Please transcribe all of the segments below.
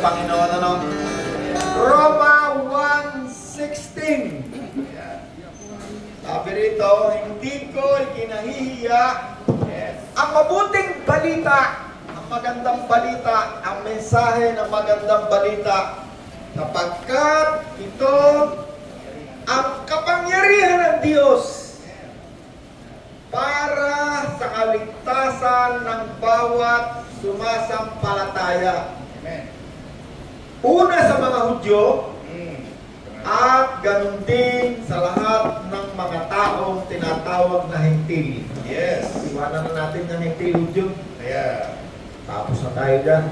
Panginoon, ano? Roma 1:16. Sabi rito, hindi ko ikinahihiya ang mabuting balita, ang magandang balita, ang mensahe ng magandang balita, sapagkat ito ang kapangyarihan ng Diyos para sa kaligtasan ng bawat sumasampalataya. Una sa mga Hudyo, at ganun din sa lahat ng mga taong tinatawag na hentil. Yes. Iwanan na natin ng hentil, Hudyo. Yeah. Tapos na tayo dyan.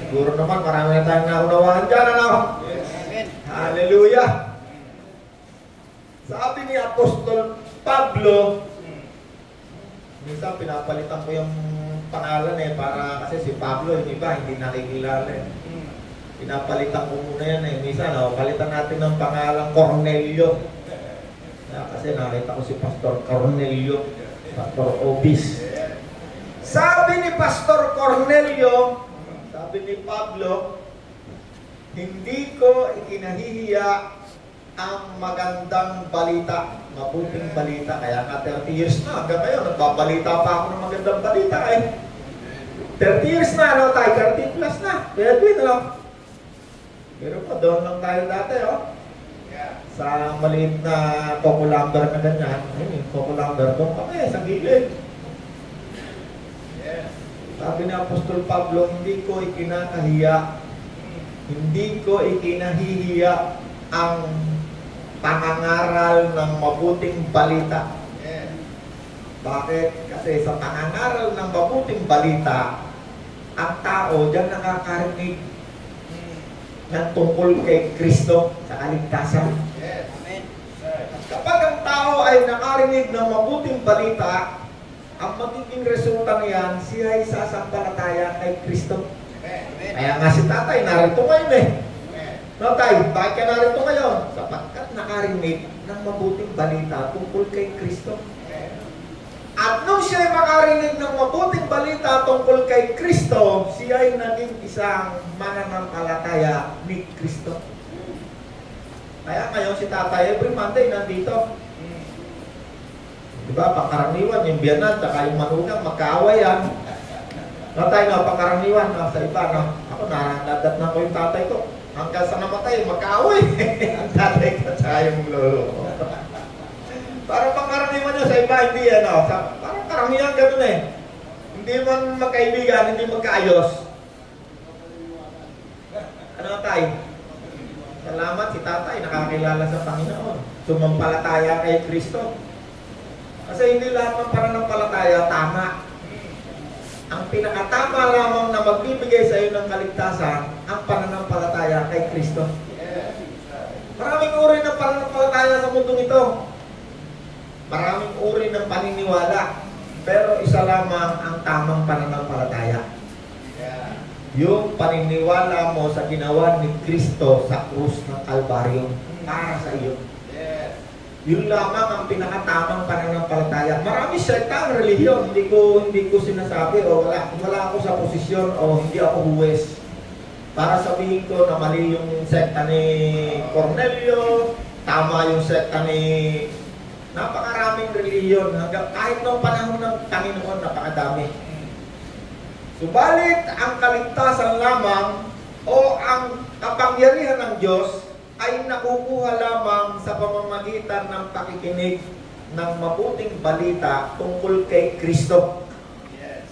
Siguro naman marami na tayong naunawaan dyan, ano? Yes. Hallelujah! Sabi ni Apostol Pablo, minsan pinapalitan ko yung pangalan para kasi si Pablo, yung iba, hindi nakikilala Pinapalitan ko muna yan Minsan, palitan natin ng pangalan Cornelio. Kasi nakita ko si Pastor Cornelio, Pastor Obis. Sabi ni Pastor Cornelio, sabi ni Pablo, hindi ko ikinahihiya ang magandang balita, mabuting balita. Kaya nga 30 years na, hanggang ngayon, nagbabalita pa ako ng magandang balita 30 years na, tayo 30 plus na. Kaya doon, Pero pa, doon lang tayo dati, sa maliit na Coco Lumber na ganyan. Yung Coco Lumber, doon kami, sa gilid. Sabi ni Apostol Pablo, hindi ko ikinahihiya ang pangangaral ng mabuting balita. Bakit? Kasi sa pangangaral ng mabuting balita, ang tao diyan nakakarinig ng tungkol kay Kristo sa kaligtasan. Kapag ang tao ay nakarinig ng mabuting balita, ang magiging resulta niyan, siya ay sasampalataya kay Kristo. Kaya nga si tatay, narito ngayon No, tay, bakit ka narito ngayon? Sapagkat nakarinig ng mabuting balita tungkol kay Kristo. At nung siya ay makarinig ng mabuting balita tungkol kay Kristo, siya ay naging isang mananampalataya ni Kristo. Kaya ngayon si tatay, every Monday nandito. Diba, pangkaraniwan, yung biyanan, saka yung manugang, magkaaway yan. No, tayo, pangkaraniwan, sa iba, ako nadadat na ko yung tatay ko. Hanggang sa namatay, magkaaway. Ang tatay ko, saka yung lolo. Parang pangkaraniwan nyo sa iba, hindi parang karamihan ganun Hindi man magkaibigan, hindi magkaayos. Ano tayo? Salamat si tatay, nakakilala sa Panginoon. Sumampalataya kay Kristo. Kasi hindi lahat ng pananampalataya tama. Ang pinakatama lamang na magbibigay sa iyo ng kaligtasan, ang pananampalataya kay Kristo. Maraming uri ng pananampalataya sa mundong ito. Maraming uri ng paniniwala. Pero isa lamang ang tamang pananampalataya. Yung paniniwala mo sa ginawa ni Kristo sa krus ng Kalbaryo para sa iyo. Yun lamang ang pinakatamang pananampalataya. Marami sektang relihiyon, hindi ko sinasabi wala ako sa posisyon o hindi ako huwes para sabihin ko na mali yung sekta ni Cornelio, tama yung sekta ni napakaraming relihiyon hanggang kahit noong panahon ng Panginoon napakadami. Subalit ang kaligtasan lamang o ang kapangyarihan ng Diyos ay nakukuha lamang sa pamamagitan ng pakikinig ng mabuting balita tungkol kay Kristo.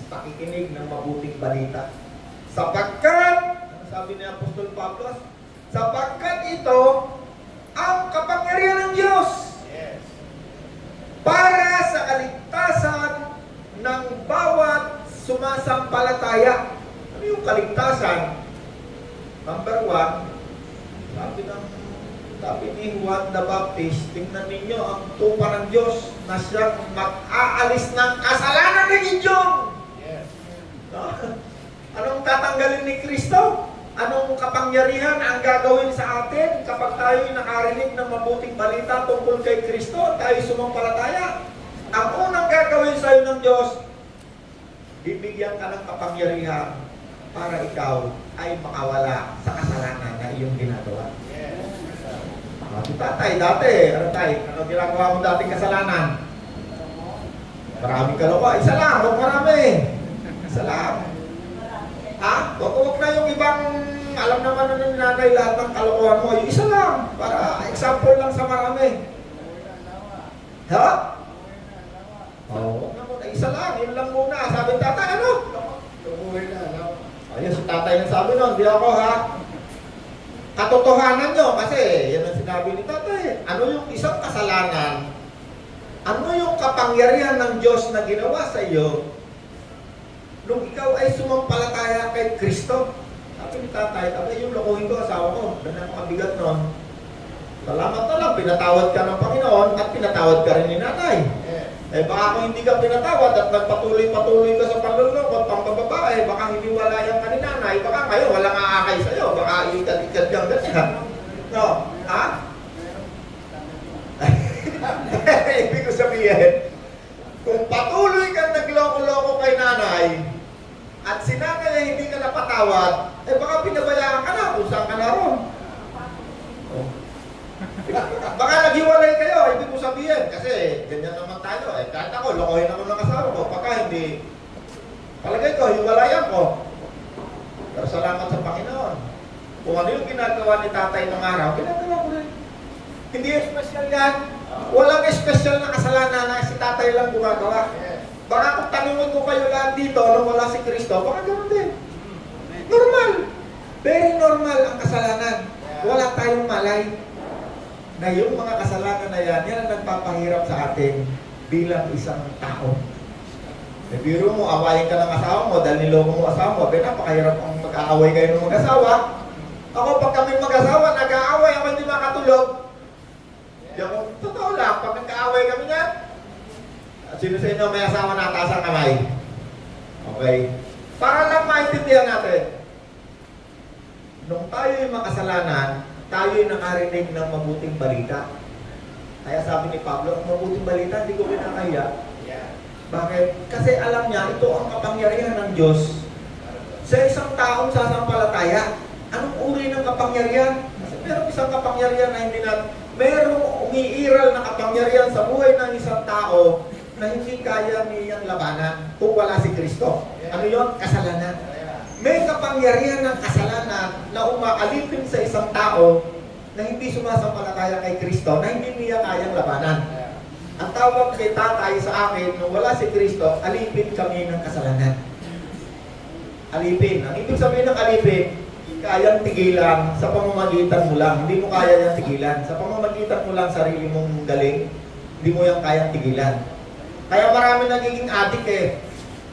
Pakikinig ng mabuting balita. Sapagkat, sabi ni Apostol Pablo, sapagkat ito ang kapangyarihan ng Diyos para sa kaligtasan ng bawat sumasampalataya. Ano yung kaligtasan? Number 1, sabi ni Juan the Baptist, tingnan ninyo ang tupa ng Diyos na siyang mag-aalis ng kasalanan ng inyong. Anong tatanggalin ni Kristo? Anong kapangyarihan ang gagawin sa atin kapag tayo nakarinig ng mabuting balita tungkol kay Kristo, tayo sumampalataya? Ang unang gagawin sa iyo ng Diyos, bibigyan ka ng kapangyarihan para ikaw ay makawala sa kasalanan na iyong ginagawa. Si tatay, dati, ano ginagawa mo dating kasalanan? Maraming kaloka. Isa lang, huwag marami. Isa lang. Ha? Huwag na yung ibang, alam naman na ng nanay lahat ng kalokohan mo. Yung isa lang, para example lang sa marami. Ha? Huwag na muna. Isa lang, yun lang muna. Sabi ng tatay, ano? Ayun, si tatay nang sabi nun, di ako ha. Katotohanan nyo, kasi yan ang sinabi ni tatay. Ano yung isang kasalanan? Ano yung kapangyarihan ng Diyos na ginawa sa iyo nung ikaw ay sumampalataya kay Kristo? Sabi ni tatay, yung lokohin ko asawa ko, ganun ang kabigat nun. Salamat na lang, pinatawad ka ng Panginoon at pinatawad ka rin ni nanay. Baka kung hindi ka pinatawad at nagpatuloy-patuloy ka sa panluloko at pangbababae, baka hindi walayan ka ni nanay, baka kayo walang aakay sa'yo, baka ikad-ikad kang ganyan. No? Ha? Ibig ko sabihin, kung patuloy kang nagloko-loko kay nanay, at si nanay ay hindi ka napatawad, baka pinabayaan ka na kung saan ka na ron. Baka naghiwalay kayo, ibig ko sabihin, kasi ganyan naman tayo. Kahit ako, lokohin ako ng asawa ko, baka hindi, palagay ko, hiwalayan ko. Pero salamat sa Panginoon. Kung ano yung ginagawa ni tatay ng araw, ginagawa ko rin. Hindi special yan. Walang special na kasalanan na si tatay lang gumagawa. Baka kung tanungin ko kayo lahat dito, nung wala si Kristo, baka ganoon din. Normal. Very normal ang kasalanan. Wala tayong malay na yung mga kasalanan na yan ang nagpapahirap sa atin bilang isang tao. Biro mo, awayin ka ng asawa mo dahil niloko mo asawa mo, napakahirap ang mag-aaway kayo ng mag-asawa. Ako, pag kami mag-asawa, nag-aaway, ako hindi makatulog. Yung totoo lang, pag nag-aaway kami niyan, sino sa inyo may asawa na taas ang kamay? Okay. Para lang maintindihan natin, nung tayo yung makasalanan, tayo'y nakarinig ng mabuting balita. Kaya sabi ni Pablo, ang mabuting balita, hindi ko pinakaya. Bakit? Kasi alam niya, ito ang kapangyarihan ng Diyos. Sa isang taong sasampalataya, anong uri ng kapangyarihan? Kasi merong isang kapangyarihan na hindi natin, merong umiiral na kapangyarihan sa buhay ng isang tao na hindi kaya niyang labanan kung wala si Kristo. Ano yun? Kasalanan. May kapangyarihan ng kasalanan na umaalipin sa isang tao na hindi sumasampalataya kay Kristo, na hindi niya kayang labanan. Ang tawag kay tatay sa akin, nung wala si Kristo, alipin kami ng kasalanan. Alipin. Ang ibig sabihin ng alipin, kayang tigilan sa pamamagitan mo lang. Hindi mo kaya yung tigilan. Sa pamamagitan mo lang sarili mong galing, hindi mo yung kayang tigilan. Kaya marami nagiging addict eh.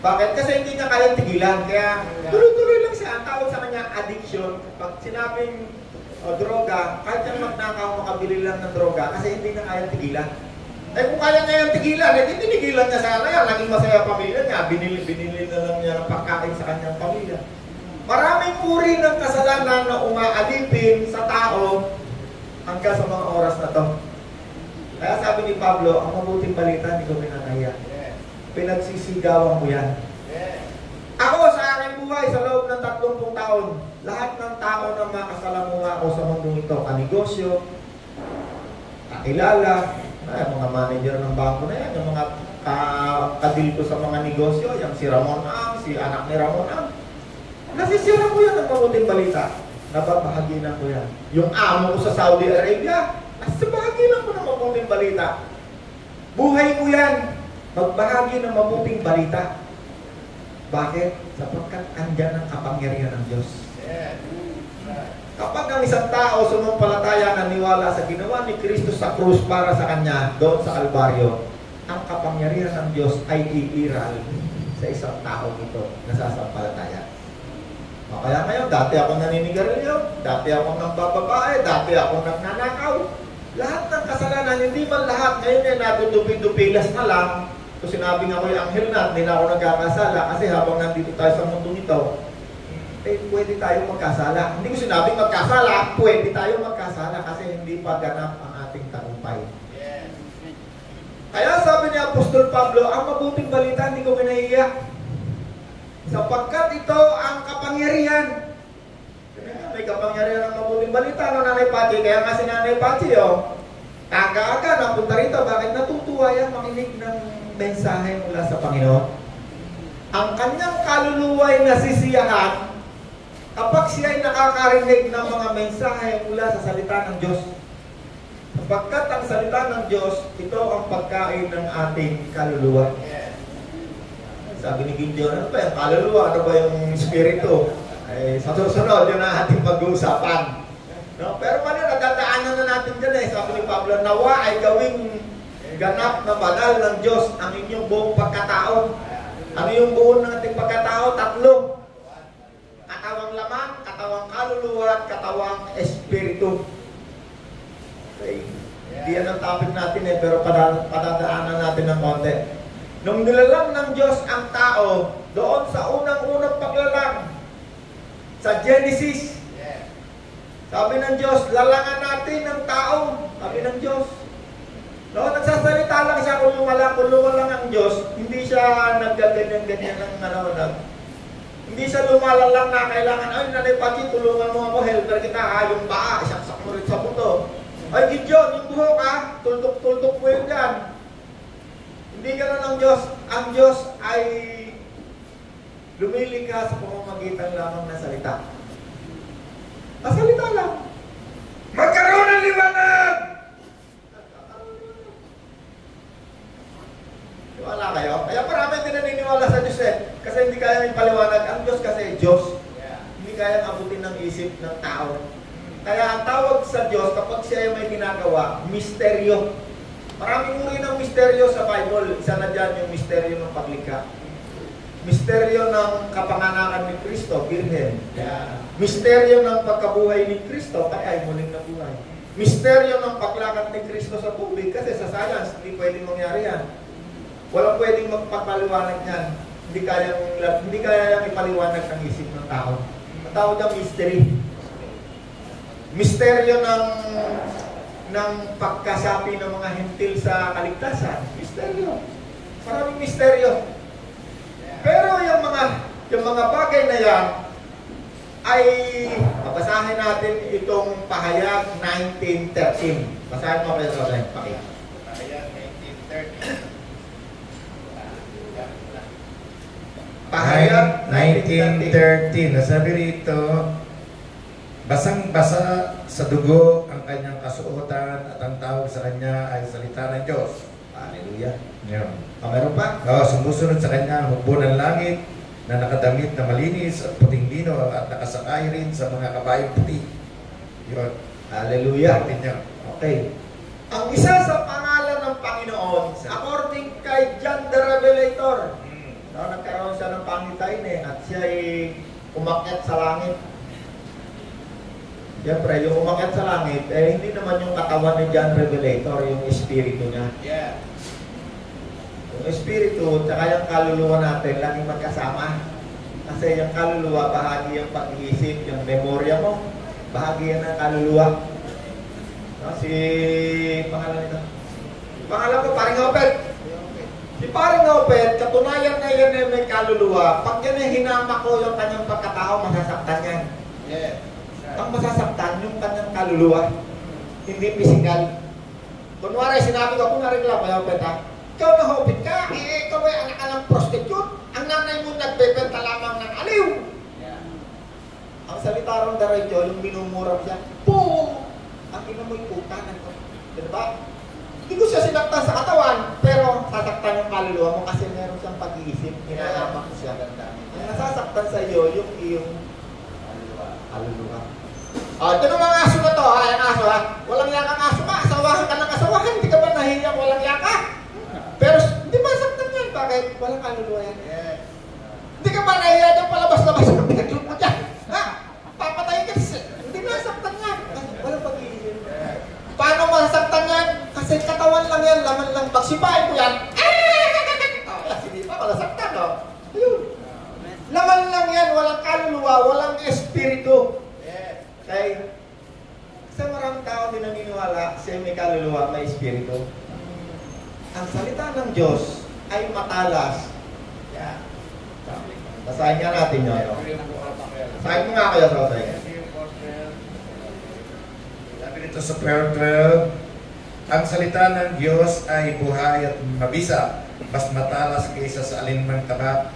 Bakit? Kasi hindi niya kayang tigilan. Kaya tuloy-tuloy lang siya. Ang tawag sa kanya addiction. Pag sinabing droga, kahit yung magnakaw, makabili lang ng droga kasi hindi niya kayang tigilan. Kung kaya niya yung tigilan, hindi tinigilan niya sana yan. Naging masaya pamilya niya. Binili na lang niya ng pagkain sa kanyang pamilya. Maraming uri ng kasalanan na umaalipin sa tao hanggang sa mga oras na to. Kaya sabi ni Pablo, ang mabuting balita, hindi ko pinanaya. Pinagsisigawan mo yan. Ako sa aking buhay, sa loob ng 30 taon, lahat ng tao na makasalamuha ako sa mundong ito, kanegosyo, kakilala, mga manager ng bangko na yan, yung mga kadil ko sa mga negosyo, yung si Ramon Ang, si anak ni Ramon Ang, nasisira ko yan ng mabuting balita. Nababahaginan ko yan. Yung amo ko sa Saudi Arabia, nasabahaginan ko ng mabuting balita. Buhay ko yan. Magbahagi ng mabuting balita. Bakit? Sapagkat andyan ang kapangyarihan ng Diyos. Kapag ang isang tao sumampalataya na niwala sa ginawa ni Kristo sa krus para sa kanya doon sa Kalbaryo, ang kapangyarihan ng Diyos ay iiral sa isang tao ito na sasampalataya. Kaya ngayon, dati ako naninigarilyo, dati ako nagbababae, dati ako nagnanakaw. Lahat ng kasalanan, hindi man lahat, ngayon ay natutupi-tupilas na lang. Kung sinabing ako yung anghel na, hindi na ako nagkakasala kasi habang nandito tayo sa mundong ito, pwede tayo magkasala. Hindi ko sinabing magkasala, pwede tayo magkasala kasi hindi pa ganap ang ating tagumpay. Kaya sabi ni Apostol Pablo, ang mabuting balita, hindi ko kinaiiyak. Sapagkat ito ang kapangyarihan. May kapangyarihan ng mabuting balita, no, Nanay Pachi. Kaya nga si Nanay Pachi, aga-aga napunta rito. Bakit natutuwa yan makinig ng mensahe mula sa Panginoon? Ang kanyang kaluluwa ay nasisiyahan kapag siya ay nakakarinig ng mga mensahe mula sa salita ng Diyos. Sapagkat ang salita ng Diyos, ito ang pagkain ng ating kaluluwa. Sabi ni Gideon, ano ba yung kaluluwa? Ano ba yung espiritu? Sa susunod, yun ang ating pag-uusapan. No? Pero mali, nadadaanan na natin dyan eh. Sabi ni Pablo, nawa ay gawing ganap na banal ng Diyos ang inyong buong pagkatao. Ano yung buong ng ating pagkatao? Tatlo. Katawang laman, katawang kaluluwa, at katawang espiritu. Okay. Hindi yan ang topic natin eh, pero padadaanan natin ng konti. Nung nilalang ng Diyos ang tao, doon sa unang-unang paglalang, sa Genesis, sabi ng Diyos, lalangan natin ng tao. Sabi ng Diyos. Noon nagsasalita lang siya kung lumalang ang Diyos, hindi siya naggaganyan-ganyan ng hindi siya lumalalang na kailangan, ay Nanay Pachi, tulungan mo ako, helper kita, yung paa, isaksak mo rin sa buto. Ay Gideon, yung buhok tuldok-tuldok mo yun dyan. Hindi ganun ang Diyos. Ang Diyos ay lumilikha sa pamamagitan lamang ng salita. Salita lang. Magkaroon ng liwanag! Wala kayo? Kaya marami din naniniwala sa Diyos eh. Kasi hindi kaya ipaliwanag. Ang Diyos kasi Diyos. Hindi kaya abutin ng isip ng tao. Kaya ang tawag sa Diyos kapag siya ay may ginagawa, misteryo. Maraming uri ng misteryo sa Bible. Isa na dyan yung misteryo ng paglikha. Misteryo ng kapanganakan ni Kristo, Birhen. Misteryo ng pagkabuhay ni Kristo, ay muling nabuhay. Misteryo ng paglakad ni Kristo sa tubig, kasi sa science, hindi pwedeng mangyari yan. Walang pwedeng magpapaliwanag yan. Hindi kaya ipaliwanag ng isip ng tao. Ang tawag ng mystery. Misteryo ng pagkasapi ng mga hentil sa kaligtasan. Misteryo. Maraming misteryo. Pero yung mga bagay na yan ay babasahin natin itong Pahayag 19:13. Basahin mo kayo sa Pahayag 19:13. Pahayag 19:13. Nasabi rito, basang-basa sa dugo ang kanyang kasuotan at ang tawag sa kanya ay salita ng Diyos. Hallelujah. Yeah. Meron pa? Sumusunod sa kanya ang hukbo ng langit na nakadamit na malinis at puting lino at nakasakay rin sa mga kabayong puti. Yun. Hallelujah. Okay. Ang isa sa pangalan ng Panginoon, according kay John the Revelator, nagkaroon siya ng pangitain at siya ay umakyat sa langit. Siyempre, yung umakyat sa langit, hindi naman yung katawan ni John Revelator, yung espiritu niya. Yeah. Yung espiritu, tsaka yung kaluluwa natin, laging magkasama. Kasi yung kaluluwa, bahagi yung pag-iisip, yung memorya mo, bahagi yan ng kaluluwa. Pangalan nito? Pangalan ko, paring Opet. Si paring Opet, katunayan na yan ay may kaluluwa. Pag yan ay hinama ko yung kanyang pagkatao, masasaktan yan. Yeah. Ang masasaktan yung kanyang kaluluwa, hindi pisikal. Kunwari, sinabi ko, kung nareklamo, Opet ha, ikaw na Opet ka, ikaw ay anak ka ng prostitute, ang nanay mo nagbebenta lamang ng aliw. Yeah. Ang salita ron diretso, yung minumura siya, boom! Ang ina mo'y puta na ito. Diba? Hindi ko siya sinaktan sa katawan, pero sasaktan yung kaluluwa mo kasi meron siyang pag-iisip, hinahamak ko siya. Ang nasasaktan sa iyo, yung iyong kaluluwa. Ito ng mga aso na to, yung aso ha. Walang yakang aso ka, asawahan ka ng asawahan, hindi ka ba nahiyang walang yaka? Pero hindi ba saktan yan? Bakit? Walang kaluluwa yan. Hindi ka ba nahiya dyan palabas-labas ng bedroom mo dyan? Ha? Papatayin ka, hindi ba saktan yan? Walang pag-iisip. Paano masasaktan yan? Kasi katawan lang yan, laman lang. Pag sipain mo yan, hindi pa malasaktan, no? Ayun. Laman lang yan, walang kaluluwa, walang espiritu. Okay? Kasi maraming tao din naniniwala siya may kaluluwa, may espiritu. Ang salita ng Diyos ay matalas. Yeah. Basahin nga natin yun. No? Basahin mo nga kayo, Rosay. Sabi nito sa prayer 12, ang salita ng Diyos ay buhay at mabisa, mas matalas kaysa sa alinmang tapat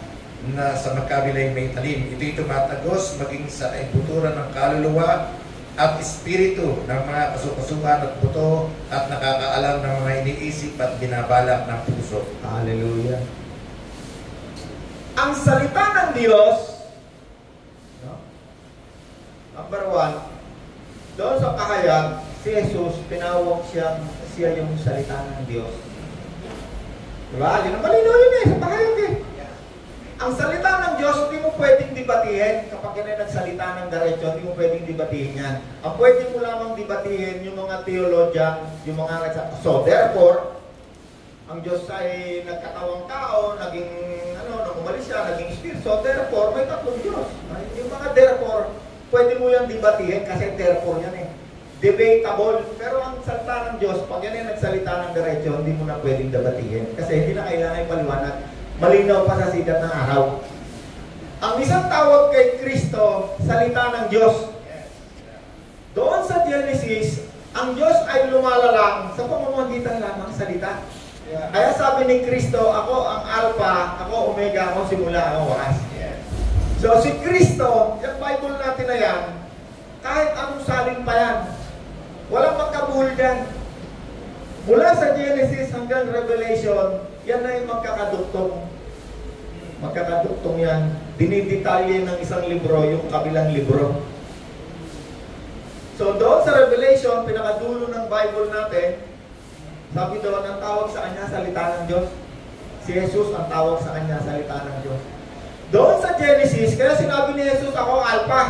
na sa makabilay may talim. Ito'y tumatagos maging sa ibuturan ng kaluluwa at espiritu ng mga kasukasuan at buto at nakakaalam ng mga iniisip at binabalak ng puso. Hallelujah. Ang salita ng Diyos, no? Number 1, doon sa kahayag, si Jesus, pinawag siya yung salita ng Diyos. Diba? Yun ang malinaw yun sa kahayag eh. Ang salita ng Diyos, hindi mo pwedeng debatihin. Kapag yan ay nagsalita ng diretso, hindi mo pwedeng debatihin yan. Ang pwede mo lamang debatihin yung mga theologian, yung mga... So, therefore, ang Diyos ay nagkatawang tao, naging, nang umalis siya, naging spirit. So, therefore, may tatlong Diyos. Yung mga therefore, pwede mo yan debatihin kasi therefore yan eh. Debatable. Pero ang salita ng Diyos, pag yan ay nagsalita ng diretso, hindi mo na pwedeng debatihin. Kasi hindi na kailangan ipaliwanag. Malinaw pa sa sikat ng araw. Ang isang tawag kay Kristo, salita ng Diyos. Doon sa Genesis, ang Diyos ay lumalalang sa pamamagitan lamang salita. Kaya sabi ni Kristo, ako ang Alpha, ako Omega, ako simula, ako wakas. So si Kristo, yung Bible natin na yan, kahit anong salin pa yan, walang magkabuhol dyan. Mula sa Genesis hanggang Revelation, yan na yung magkakaduktong. Magkakaduktong yan. Dinidetalye ng isang libro yung kabilang libro. So doon sa Revelation, pinakadulo ng Bible natin, sabi doon, ang tawag sa kanya, salita ng Diyos. Si Jesus ang tawag sa kanya, salita ng Diyos. Doon sa Genesis, kaya sinabi ni Jesus, ako ang Alpha.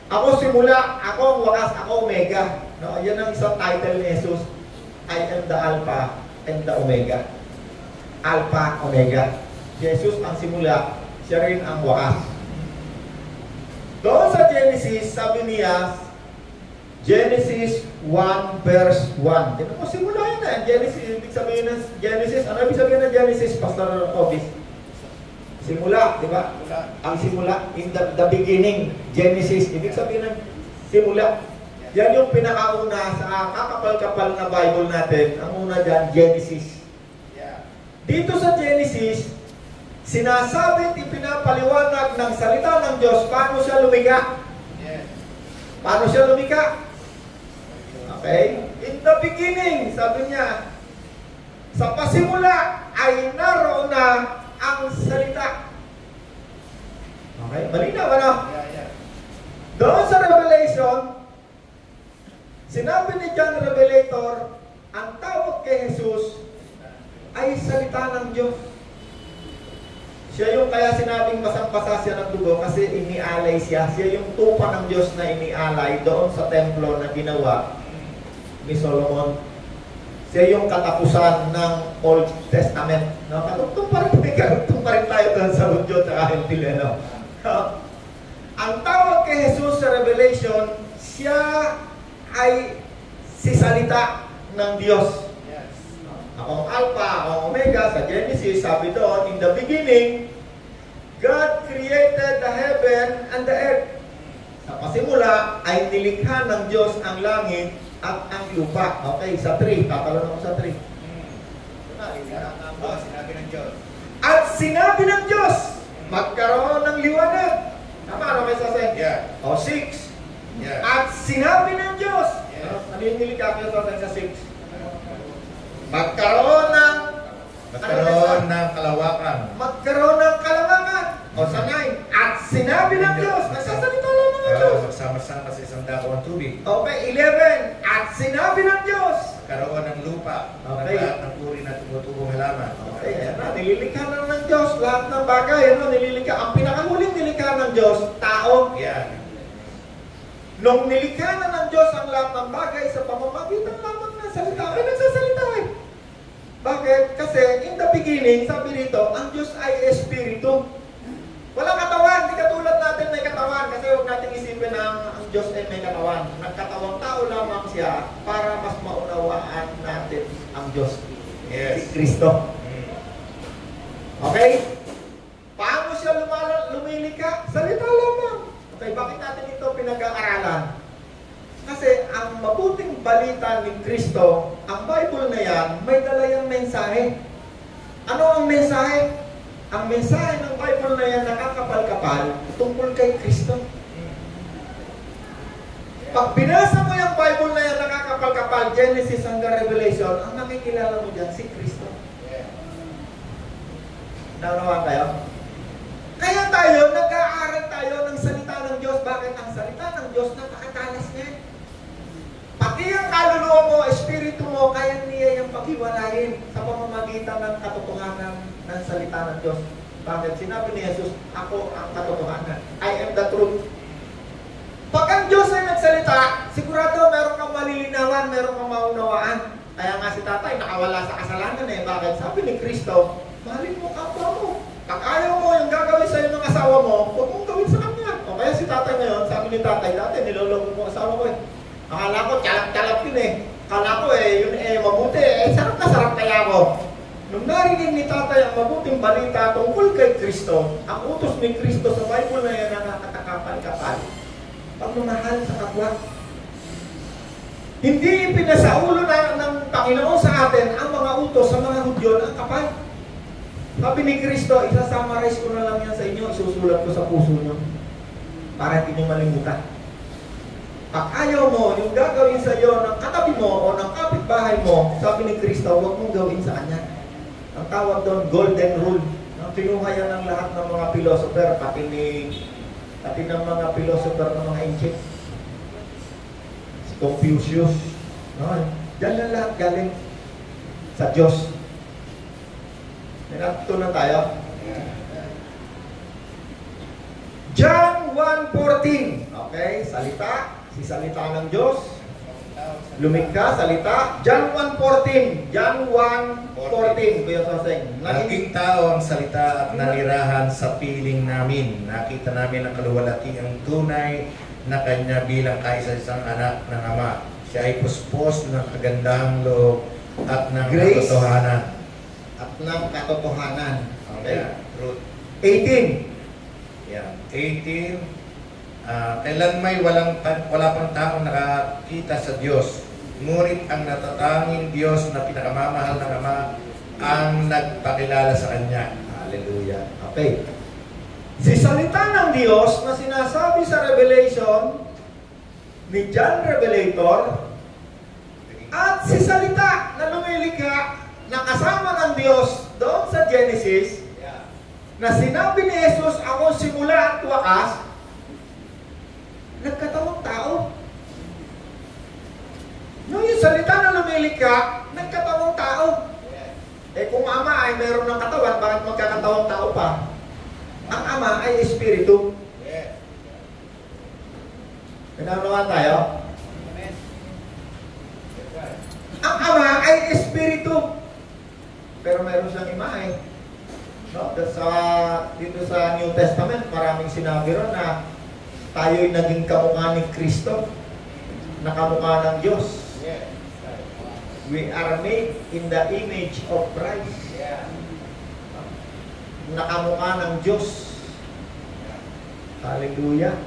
Ako simula, ako ang wakas, ako Omega. No, yan ang isang title ni Jesus. I am the Alpha and the Omega. Alpha, Omega. Jesus ang simula, siya rin ang wakas. Doon sa Genesis, sabi niya, Genesis 1 verse 1. Tignan mo, simula yun na. Genesis, ibig sabihin ng Genesis, ano ibig sabihin ng Genesis, Pastor Obis? Simula, di ba? Ang simula, in the beginning, Genesis, ibig sabihin ng simula. Yan yung pinakauna sa kakapal-kapal na Bible natin. Ang una dyan, Genesis. Dito sa Genesis, sinasabi at ipinapaliwanag ng salita ng Diyos paano siya lumika. Paano siya lumika? Okay? In the beginning, sabi niya, sa pasimula ay naroon na ang salita. Okay? Malinaw, ano? Doon sa Revelation, sinabi ni John Revelator, ang tawag kay Jesus ay salita ng Diyos. Siya yung kaya sinabing basang-basa siya ng dugo kasi inialay siya. Siya yung tupa ng Diyos na inialay doon sa templo na ginawa ni Solomon. Siya yung katapusan ng Old Testament. No? Karugtong pa rin tayo doon sa Hudyo at Hentil. No? Ang tawag kay Jesus sa Revelation, siya ay si salita ng Diyos. Akong Alpha, akong Omega, sa Genesis, sabi doon, in the beginning, God created the heaven and the earth. Sa pasimula, ay nilikha ng Diyos ang langit at ang lupa. Okay, sa 3. Tatalon ako sa 3. Sinabi ng Diyos. At sinabi ng Diyos, magkaroon ng liwanag. Tama, ano may sasayin? Yeah. O, 6. Yeah. At sinabi ng Diyos, Yeah. ano yung nilikha ko sa 6? Magkaroon ng kalawakan. Magkaroon ng kalawakan. O sa 9. At sinabi ng Diyos. Nagsasalita lang ng Diyos. Magsama-sama sa isang dako ng tubig. Okay, 11. At sinabi ng Diyos. Karoon ng lupa. Okay. Lahat ng uri na tumutubong halaman. Okay, yan na. Nililikha na ng Diyos. Lahat ng bagay. Ano, nililikha. Ang pinakahuling nilikha ng Diyos, tao. Yan. Nung nilikha na ng Diyos ang lahat ng bagay sa pamamagitan lamang ng salita. Ay, nagsasalita eh. Bakit? Kasi in the beginning, sabi rito, ang Diyos ay espiritu. Walang katawan. Hindi katulad natin may katawan. Kasi huwag natin isipin na ang Diyos ay may katawan. Nagkatawang tao lamang siya para mas maunawaan natin ang Diyos. Yes. Si Kristo. Okay? Paano siya lumilikha? Salita lamang. Okay, bakit natin ito pinag-aaralan? Kasi ang mabuting balita ni Kristo, ang Bible na yan, may dala yung mensahe. Ano ang mensahe? Ang mensahe ng Bible na yan, nakakapal-kapal, tungkol kay Kristo. Pag binasa mo yung Bible na yan, nakakapal-kapal, Genesis hanggang Revelation, ang nakikilala mo dyan, si Kristo. Naunawan kayo? Kaya tayo, nag-aaral tayo ng salita ng Diyos. Bakit? Ang salita ng Diyos, napakatalas niya. Pati ang kaluluwa mo, espiritu mo, kaya niya yung paghiwalayin sa pamamagitan ng katotohanan ng salita ng Diyos. Bakit? Sinabi ni Jesus, ako ang katotohanan. I am the truth. Pag ang Diyos ay nagsalita, sigurado meron kang malilinawan, meron kang maunawaan. Kaya nga si tatay nakawala sa kasalanan eh. Bakit? Sabi ni Kristo, mahalin mo kapwa mo. Pag ayaw mo yung gagawin sa'yo ng asawa mo, huwag mong gawin sa kanya. O kaya si tatay ngayon, sabi ni tatay, dati niloloko mo asawa ko eh. Akala ko, tsalap-tsalap yun eh. Akala ko yun mabuti sarap na sarap kaya ako. Nung narinig ni tatay ang mabuting balita tungkol kay Kristo, ang utos ni Kristo sa Bible na yan nakakatakapal-kapal. Pagmamahal sa kapwa. Hindi pinasaulo ng Panginoon sa atin ang mga utos sa mga Hudyo ng kapal. Sabi ni Kristo, isa-summarize ko na lang yan sa inyo, isusulat ko sa puso nyo para hindi nyo malimutan. Pag ayaw mo, yung gagawin sa iyo ng katabi mo o ng kapitbahay mo, sabi ni Kristo, huwag mong gawin sa kanya. Ang tawag doon, golden rule. Kinuha yan ng lahat ng mga philosopher, pati ng mga philosopher ng mga ancient. Si Confucius. No? Diyan lang lahat galing sa Diyos. Ito na tayo. John 1:14. Okay, salita. Si salita ng Diyos. Lumikha, salita. John 1:14. John 1:14. Kuya Soseng. Naging tao ang salita at nanirahan sa piling namin. Nakita namin ang kaluwalhatiang tunay na kanya bilang kaisa-isang anak ng Ama. Siya ay puspos ng kagandahang loob at ng katotohanan. At ng katotohanan. Okay. Truth. 18. Yeah. 18. Kailan may wala pang taong nakakita sa Diyos, ngunit ang natatanging Diyos na pinakamamahal ng Ama ang nagpakilala sa Kanya. Hallelujah. Okay. Si salita ng Diyos na sinasabi sa Revelation ni John Revelator at si salita na lumilikha na kasama ng Diyos doon sa Genesis na sinabi ni Jesus, ako simula at wakas, nagkatawang tao. Nung yung salita na lumilikha, nagkatawang tao. Eh kung Ama ay meron ng katawan, bakit magkakatawang tao pa? Ang Ama ay Espiritu. Pinanawa tayo? Ang Ama ay Espiritu. Pero meron siyang imahe. No? Dito sa New Testament, maraming sinabi ron na tayo'y naging kamukha ni Kristo, na kamukha ng Diyos. We are made in the image of Christ. Na kamukha ng Diyos. Hallelujah.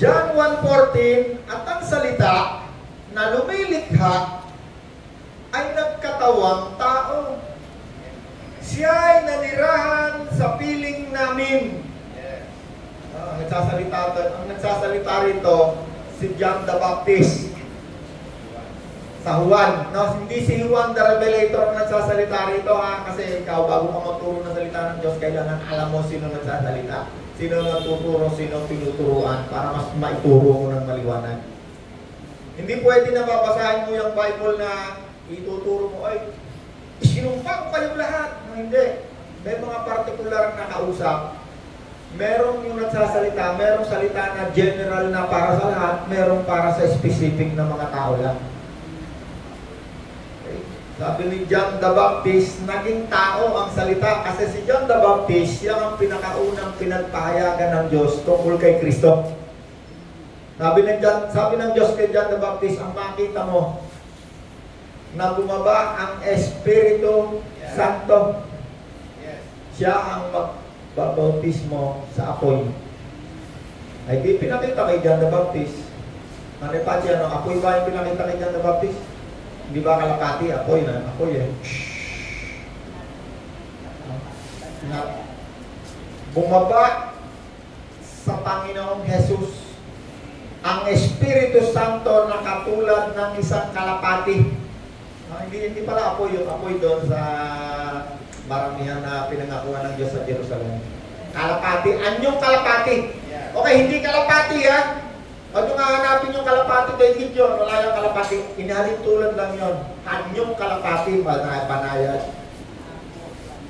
John 1:14, at ang salita na lumilikha ay nagkatawang tao. Siya ay nanirahan sa piling namin. Ang nagsasalita rito, si John the Baptist. Sa Juan. No, hindi si Juan the Revelator ang nagsasalita rito ha. Kasi ikaw, bago ka magturo ng salita ng Diyos, kailangan alam mo sino nagsasalita. Sino nagtuturo, sino tinuturuan para mas maituro mo ng maliwanag. Hindi pwede na babasahin mo yung Bible na ituturo mo, ay, sinumpa ko kayong lahat. No, hindi. May mga partikular na kausap. Merong yung nagsasalita, merong salita na general na para sa lahat, merong para sa specific na mga tao lang. Okay. Sabi ni John the Baptist, naging tao ang salita kasi si John the Baptist, siya ang pinakaunang pinagpahayagan ng Diyos tungkol kay Kristo. Sabi ng Diyos kay John the Baptist, ang makita mo na bumaba ang Espiritu Santo. Siya ang babautismo sa apoy. Ay di pinakita kay John the Baptist. Nanipati apoy ba yung pinakita kay John the Baptist? Hindi ba kalapati? Apoy na, apoy eh. Bumaba sa Panginoong Jesus ang Espiritu Santo na katulad ng isang kalapati. Hindi pala apoy yung apoy doon sa maramihan na pinangakuha ng Diyos sa Jerusalem. Kalapati, anyong kalapati. Okay, hindi kalapati ha. Huwag nyo nga hanapin yung kalapati kay Gideon, wala yung kalapati. Inahalin tulad lang yun. Anyong kalapati, banayad.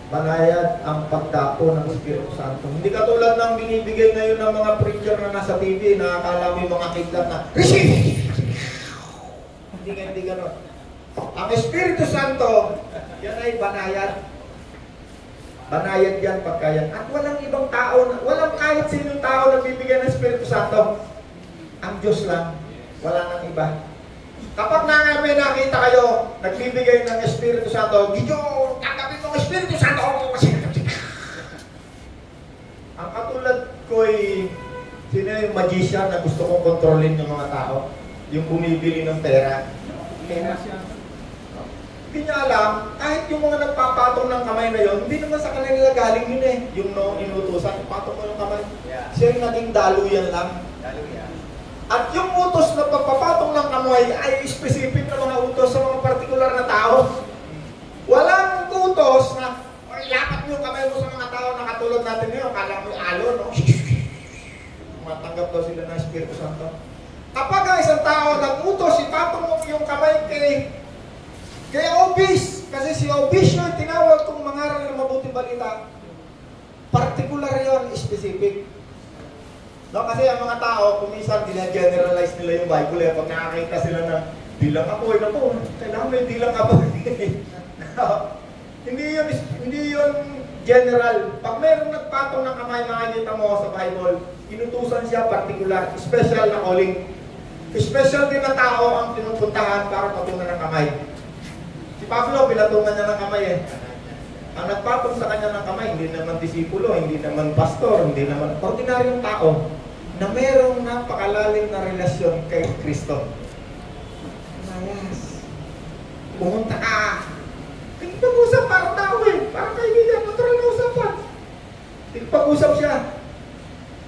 Banayad ang pagdapo ng Espiritu Santo. Hindi katulad ng binibigay ngayon ng mga preacher na nasa TV, na akala mo yung mga kidlat na, receive! Hindi gano'n. Ang Espiritu Santo, yan ay banayad. Banayad yan pagkayan. At walang ibang tao, walang kahit sinong tao na bibigyan ng Espiritu Santo. Ang Diyos lang, wala nang iba. Kapag may nakita kayo, nagbibigay ng Espiritu Santo, Gideon, tanggapin mo ang Espiritu Santo! Ang katulad ko'y, sino yung magician na gusto kong kontrolin yung mga tao? Yung bumibili ng pera. Hindi niya alam, kahit yung mga nagpapatong ng kamay na yon, hindi naman sa kanila galing yun eh. Yung inutusan, patong mo yung kamay. Siya yung naging daluyan lang. At yung utos na pagpapatong ng kamay ay specific na mga utos sa mga partikular na tao. Walang utos na ilapat mo yung kamay mo sa mga tao na katulad natin ngayon. Kala mo yung alo, no? Matanggap daw sila ng Espiritu Santo. Kapag ang isang tao nag-utos, ipatong mo yung kamay kay obis. Kasi si obis yung tinawag kong mangaral ng mabuting balita. Partikular yon, specific. No, kasi ang mga tao, kung minsan dina-generalize nila yung Bible, eh, pag nakakita sila ng dilang apoy, naku, kailangan may dilang apoy. Hindi yun general. Pag mayroong nagpatong ng kamay, makikita mo sa Bible, inutusan siya particular, special na calling. Special din na tao ang pinupuntahan para patungan ng kamay. Si Pablo, pinatungan niya ng kamay eh. Ang nagpatong sa kanya ng kamay, hindi naman disipulo, hindi naman pastor, hindi naman ordinaryong tao na mayroong napakalalim na relasyon kay Kristo. Mayas. Pumunta ka. Pag-usap parang tao eh. Parang kaibigan, natural na usapan. Pag-usap siya.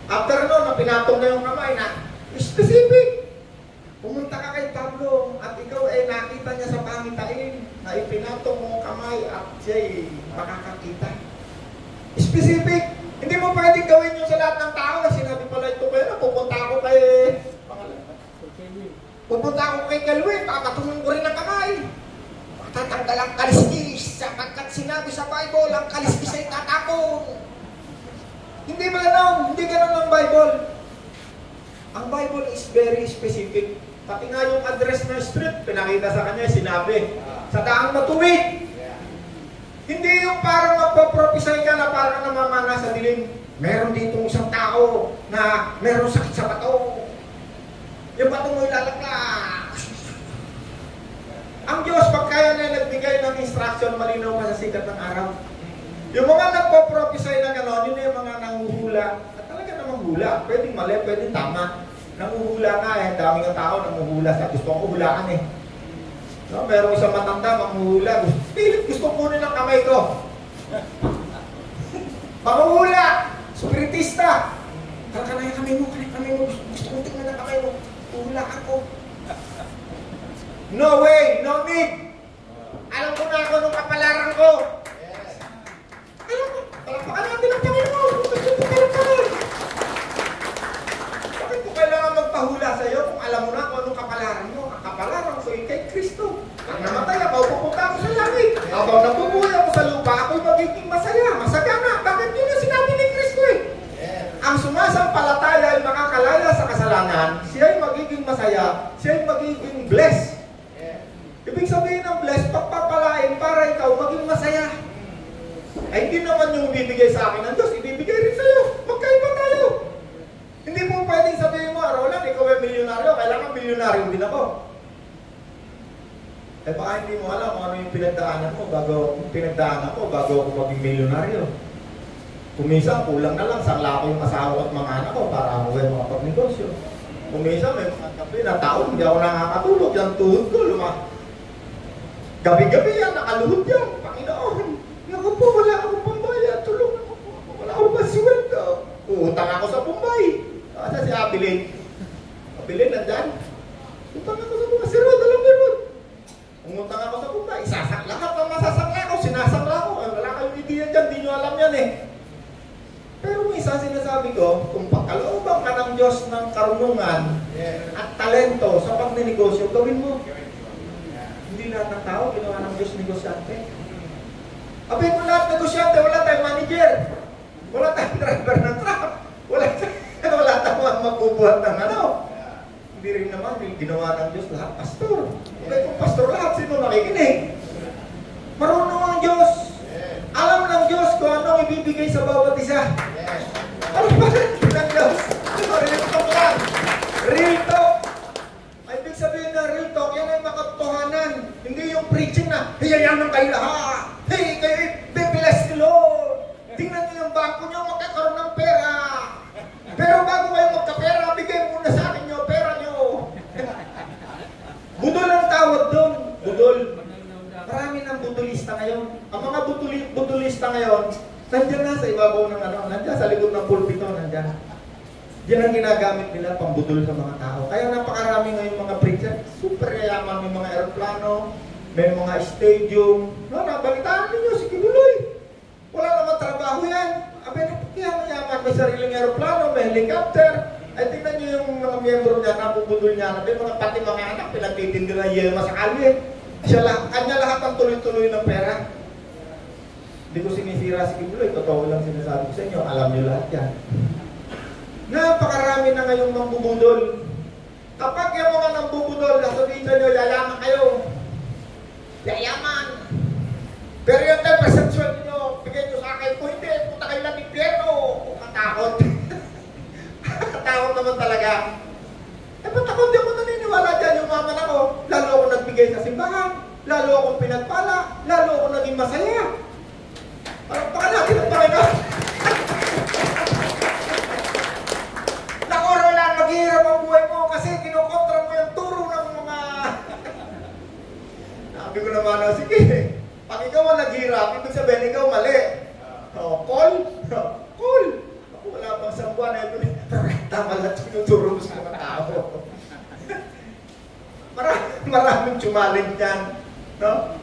After na pinatong na yung kamay na specific. Pumunta ka kay Pablo at ikaw ay nakita niya sa pangitain na ipinatong mo kamay at siya'y makakakita. Specific. Hindi mo pwedeng gawin yun sa lahat ng tao na sinabi pala ito kayo na pupunta ako kay Kalwe, papatungin ko rin ang kamay. Matatanggal ang kaliskis sapagkat sinabi sa Bible ang kaliskis ay tatapon. Hindi ba gano'n? Hindi gano'n ang Bible. Ang Bible is very specific. Pati nga yung address ng street, pinakita sa kanya, sinabi, sa daang matuwid. Hindi yung parang magpapropisay ka na parang namamana sa dilim. Meron dito isang tao na meron sakit sa bato. Yung bato mo ilalagla. Ang Diyos, pagkaya na nagbigay ng instruction, malinaw ka sa sikat ng araw. Yung mga nagpapropisay na gano'n, yun yung mga nanguhula. At talaga namang hula. Pwedeng mali, pwedeng tama. Nanguhula nga eh. Daming ang tao nanguhula sa gusto kong hulaan eh. No, merong isang matanda, manghuhula. Pilit, gusto kunin ang kamay ko. Manghuhula! Spiritista! Kanay kamay mo, gusto kong tingnan ang kamay mo. Hula ako. No way, no need. Alam ko na ako nung kapalaran ko. Alam ko, palakpakan natin ang Panginoon. Bakit ko kailangan magpahula sa iyo kung alam mo na kung anong kapalaran mo? Ang kapalaran ko ay kay Kristo. Ang namatay ako, pupunta ako sa langit. Habang nabubuhay ako sa lupa, ako'y magiging masaya, masagana. Bakit yun ang sinabi ni Kristo eh? Ang sumasampalataya ay makakalaya sa kasalanan, siya ay magiging masaya, siya ay magiging blessed. Ibig sabihin ng blessed, pagpapalain para ikaw maging masaya. Ay hindi naman yung bibigay sa akin ng Diyos, ibibigay rin sa'yo. Magkaiba tayo. Hindi mo pwedeng sabihin mo, Roland, ikaw ay milyonaryo, kailangan milyonaryo din ako. Eh baka hindi mo alam kung ano yung pinagdaanan ko bago ako maging milyonaryo. Kumisa, kulang na lang, sangla ko yung asawa at mga anak ko para ako yung mga pagnegosyo. Kumisa, may mga gabi na taon, hindi ako nakakatulog, yung tuhod ko, gabi-gabi yan, nakaluhod yan, Panginoon. Naku po, wala akong pambayad, tulungan ko po, wala akong masweldo. Uutang ako sa Bombay. Asa si Abilin? Abilin, nandyan? Utang ako sa Bombay, si Rod, alam ni Rod. Umutang ako sa Bombay, isasakla ka pa, masasakla ko, sinasakla ko. Wala kayong ideya dyan, di nyo alam yan eh. Pero minsan sinasabi ko, kung pagkalooban ka ng Diyos ng karunungan at talento sa pagninegosyo, gawin mo. Hindi lahat ng tao ginawa ng Diyos negosyante. Abay mo lahat negosyante, wala tayong manager, wala tayong driver ng truck, wala tayong magbubuhat ng ano. Hindi rin naman ginawa ng Diyos lahat pastor. Okay, kung pastor lahat, sino nakikinig? Marunong ang Diyos. Alam ng Diyos kung anong ibibigay sa bawat isa. Alam ba ng Diyos? Real talk lang. Real talk. Ay, ibig sabihin na real talk, yan ay makatotohanan. Hindi yung preaching na, hiyayaman kayo lahat. Hey, kayo ipipilas ni Lord. Tingnan niyo yung bangko niyo, magkakaroon ng pera. Pero bago kayo magkapera, bigay muna sa akin yung pera niyo. Budol ang tawag doon. Budol. Marami ng budulista ngayon. Ang mga budulista ngayon, nandiyan na sa ibabaw ng ano, nandiyan sa likod ng pulpito, nandiyan. Yan ang ginagamit nila pambudol sa mga tao. Kaya napakarami ngayon mga preacher, super yayaman, may mga aeroplano, may mga stadium. No, nabalitaan ninyo si Kibuloy. Wala naman trabaho yan. Abay, yaman, may sariling aeroplano, may helicopter. Ay, tingnan nyo yung mga miyembro niya, nabubudol niya, may mga pati mga anak, pinagtitinda ng yelma sa kalye. Kanya lahat ang tuloy-tuloy ng pera. Hindi ko sinisira si Kibuloy, totoo lang sinasabi ko sa inyo, alam nyo lahat yan. Napakarami na ngayong nambubudol. Kapag yung mga nambubudol, sasabihin nyo, yayaman kayo. Yayaman. Pero yung 10% sweldo nyo, bigay nyo sa akin, kung hindi, puta kayo ng impyerno. Katakot. Katakot naman talaga. Eh, ba't ako hindi ako naniniwala dyan yung mama na ko? Lalo ako nagbigay sa simbahan, lalo akong pinagpala, lalo ako naging masaya. Parang baka natin ang Panginoon. Nakuro lang, maghihirap ang buhay mo kasi kinukontra mo yung turo ng mga... Sabi ko naman, sige, pag ikaw ang naghihirap, ibig sabihin ikaw mali. Call? Call! Ako wala pang sambuan na ito. Tama lang tinuturo mo sa mga tao. Maraming chumaling dyan. No?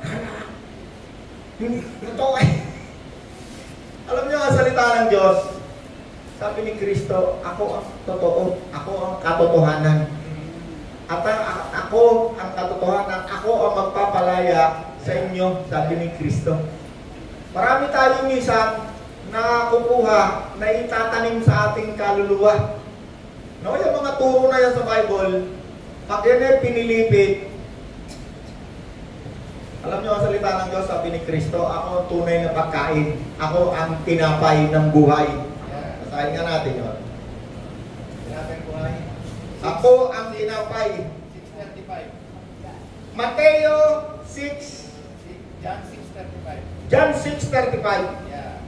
Ito ay... Alam niyo ang salita ng Diyos, sabi ni Kristo, ako ang totoo, ako ang katotohanan. At ako ang katotohanan, ako ang magpapalaya sa inyo, sabi ni Kristo. Marami tayong minsan na kukuha, na itatanim sa ating kaluluwa. No, yung mga turo na yan sa Bible, pag yan ay pinilipit, alam niyo ang salita ng Diyos, sabi ni Kristo, ako ang tunay na pagkain. Ako ang tinapay ng buhay. Basahin nga natin yun. Tinapay ng buhay. Ako ang tinapay. 6:35. Mateo 6. John 6:35. John 6:35. Yeah.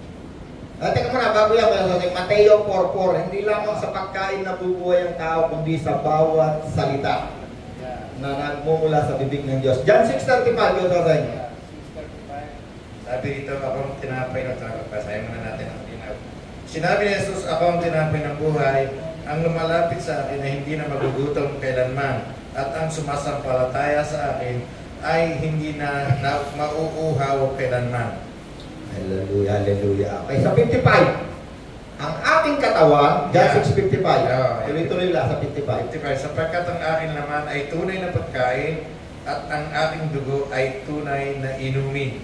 Teka muna, bago yan, Mateo 4:4. Hindi lamang sa pagkain na bubuhay ang tao, kundi sa bawat salita na nagmumula sa bibig ng Diyos. John 6:35, yun sa inyo. Sabi dito, ako ang tinapay ng tao. Basahin muna natin ang tinapay. Sinabi ni Jesus, ako ang tinapay ng buhay, ang lumalapit sa akin ay hindi na magugutom kailanman, at ang sumasampalataya sa akin ay hindi na mauuhaw kailanman. Hallelujah, hallelujah. Okay, sa 55. Ang ating katawan, John 6:55. Tuloy-tuloy lang sa 55. Sapagkat ang aking laman ay tunay na pagkain at ang aking dugo ay tunay na inumin.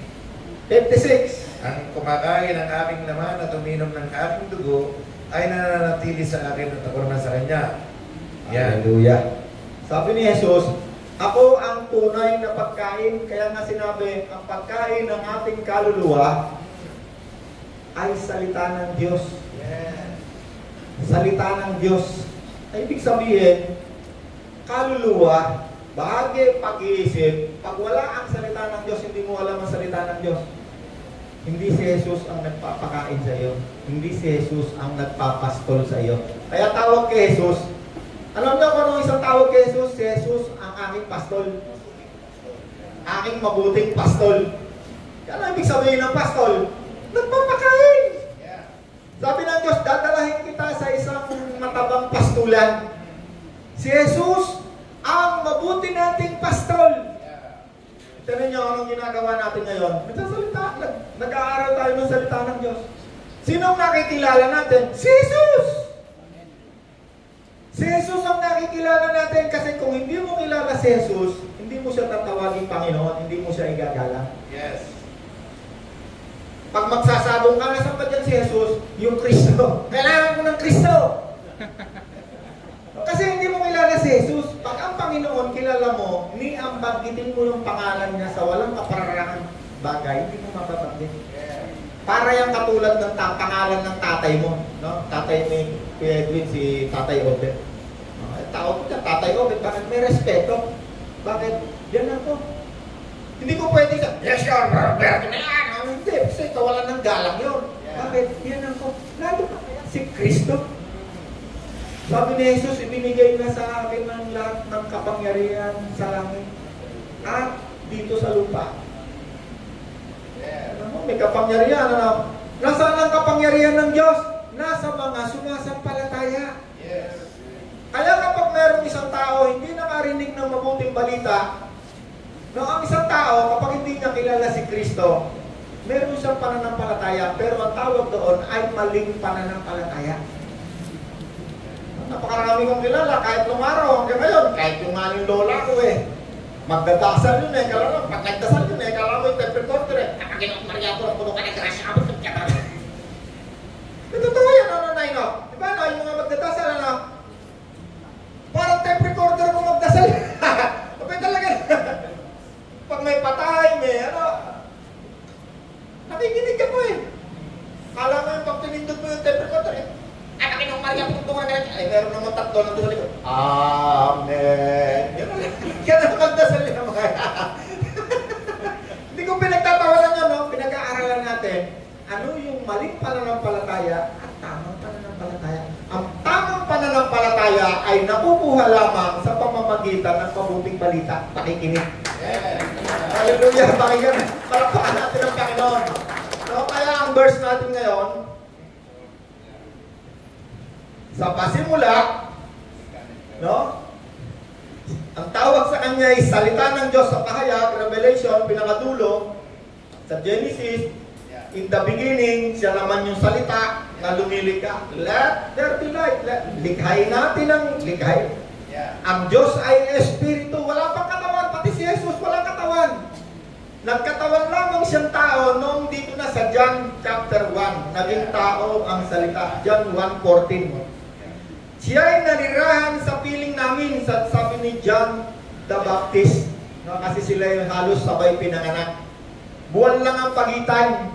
56. Ang kumakain ng aking laman at uminom ng aking dugo ay nananatili sa akin at ako naman sa kanya. Yan. Hallelujah. Sabi ni Jesus, ako ang tunay na pagkain. Kaya nga sinabi, ang pagkain ng ating kaluluwa ay salita ng Diyos. Salita ng Diyos. Ay, ibig sabihin, kaluluwa, bahagi, pag-iisip, pag wala ang salita ng Diyos, hindi mo alam ang salita ng Diyos. Hindi si Jesus ang nagpapakain sa iyo. Hindi si Jesus ang nagpapastol sa iyo. Kaya tawag kay Jesus, alam niyo kung anong isang tawag kay Jesus? Si Jesus ang aking pastol. Aking mabuting pastol. Ano ibig sabihin ng pastol? Nagpapakain. Sabi ng Diyos, dadalahin kita sa isang matabang pastulan. Si Jesus ang mabuti nating pastol. Tignan niyo anong ginagawa natin ngayon. Nag-aaral tayo ng salita ng Diyos. Sinong nakikilala natin? Si Jesus! Si Jesus ang nakikilala natin kasi kung hindi mo kilala si Jesus, hindi mo siya tatawagin Panginoon, hindi mo siya igagalang. Yes. Pag magsasabong ka, nasan ba dyan si Jesus? Yung Kristo. Kailangan ko ng Kristo! Kasi hindi mo kilala si Jesus. Pag ang Panginoon kilala mo, ni ang banggitin mo yung pangalan niya sa walang kapararangang bagay, hindi mo mababanggit. Para yung katulad ng pangalan ng tatay mo. No? Tatay ni Kuya Edwin, si Tatay Obed. Tawag ko siya, Tatay Obed, bakit may respeto? Bakit? Yan ako. Hindi ko pwede sa, yes, sir, Roberto na yan. Hindi, kasi kawalan ng galang yun. Bakit? Yan ako. Lalo pa kaya si Kristo. Sabi ni Jesus, ibinigay na sa akin ng lahat ng kapangyarihan sa langit at dito sa lupa. May kapangyarihan, ano? Nasaan ang kapangyarihan ng Diyos? Nasa mga sumasampalataya. Yes. Kaya kapag mayroong isang tao hindi nakarinig ng mabuting balita, no, ang isang tao, kapag hindi niya kilala si Kristo, meron siyang pananampalataya, pero ang tawag doon ay maling pananampalataya. Napakarami kong kilala, kahit nung araw hanggang ngayon, kahit yung maling lola ko magdadasal yun kalala, pag nagdasal yun kalala mo yung temple quarter Panginoon Maria po, puno ka na grasya abot ng kaya. Totoo yan, nanay, no? Diba, no? Yung mga magdadasal, ano? Parang temple quarter mo magdasal. Kapag talaga, pag may patay, may ano, nakikinig ka po Kala mo yung pag pinindot mo yung temple quarter Panginoong Maria, putungan na ay meron naman tatlo ng tuloy ko. Amen. Yan ang magdasal niya mga Hindi ko pinagtatawanan yun, no? Pinag-aaralan natin ano yung maling pananampalataya at tamang pananampalataya. Ang tamang pananampalataya ay nakukuha lamang sa pamamagitan ng mabuting balita, pakikinig. Hallelujah, pakinggan. Palakpakan natin ang Panginoon. No? Kaya ang verse natin ngayon, sa pasimula, no? Ang tawag sa kanya ay salita ng Diyos sa pahayag, Revelation, pinakadulo, sa Genesis, in the beginning, siya naman yung salita na lumilikha. Let there be light. Likhain natin ang likhay. Ang Diyos ay Espiritu, wala pang katawan, pati si Jesus walang katawan. Nagkatawan lamang siyang tao noong dito na sa John chapter 1. Naging tao ang salita. John 1:14. Siya ay nanirahan sa piling namin, sabi ni John the Baptist. No, kasi sila yung halos sabay pinanganak. Buwan lang ang pagitan.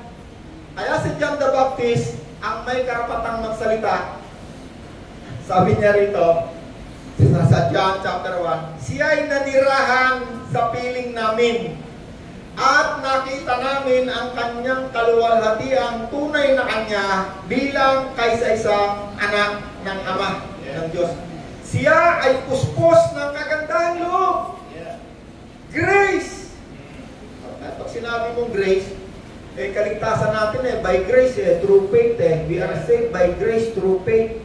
Kaya si John the Baptist, ang may karapatang magsalita, sabi niya rito, sa John chapter 1, siya ay nanirahan sa piling namin. At nakita namin ang kanyang kaluwalhatiang tunay na kanya bilang kaysa-isang anak ng Ama ng Diyos. Siya ay puspos ng kagandahang loob. Grace! At pag sinabi mong grace, kaligtasan natin by grace, through faith. We are saved by grace through faith.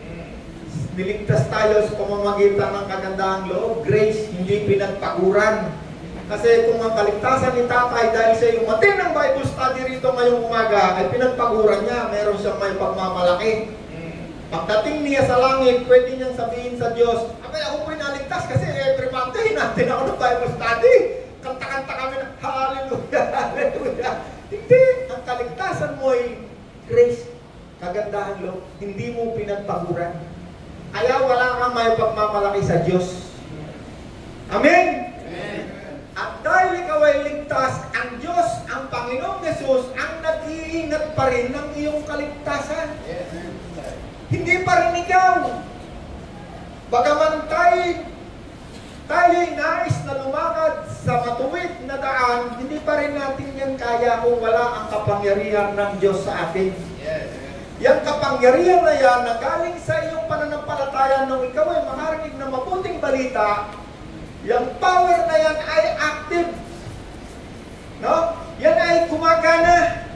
Niligtas tayo sa pamamagitan ng kagandahang loob. Grace, hindi pinagpaguran. Kasi kung ang kaligtasan ni tatay dahil sa yung matinang Bible study rito ngayong umaga ay pinagpaguran niya, meron siyang may pagmamalaki. Pagdating niya sa langit, pwede niyang sabihin sa Diyos, abay ako po'y naligtas kasi every Monday natin ako ng Bible study. Kanta-kanta kami na, hallelujah, hallelujah. Hindi, ang kaligtasan mo ay grace, kagandahan loob, hindi mo pinagpaguran. Kaya wala kang may pagmamalaki sa Diyos. Amen? At dahil ikaw ay ligtas, ang Diyos, ang Panginoong Jesus, ang nag-iingat pa rin ng iyong kaligtasan. Hindi pa rin ikaw. Bagaman tayo tayo'y nais na lumakad sa matuwid na daan, hindi pa rin natin yan kaya kung wala ang kapangyarihan ng Diyos sa atin. Yang kapangyarihan na yan na galing sa iyong pananampalataya nung ikaw ay makarinig ng mabuting balita, yung power na yan ay active. No? Yan ay gumagana.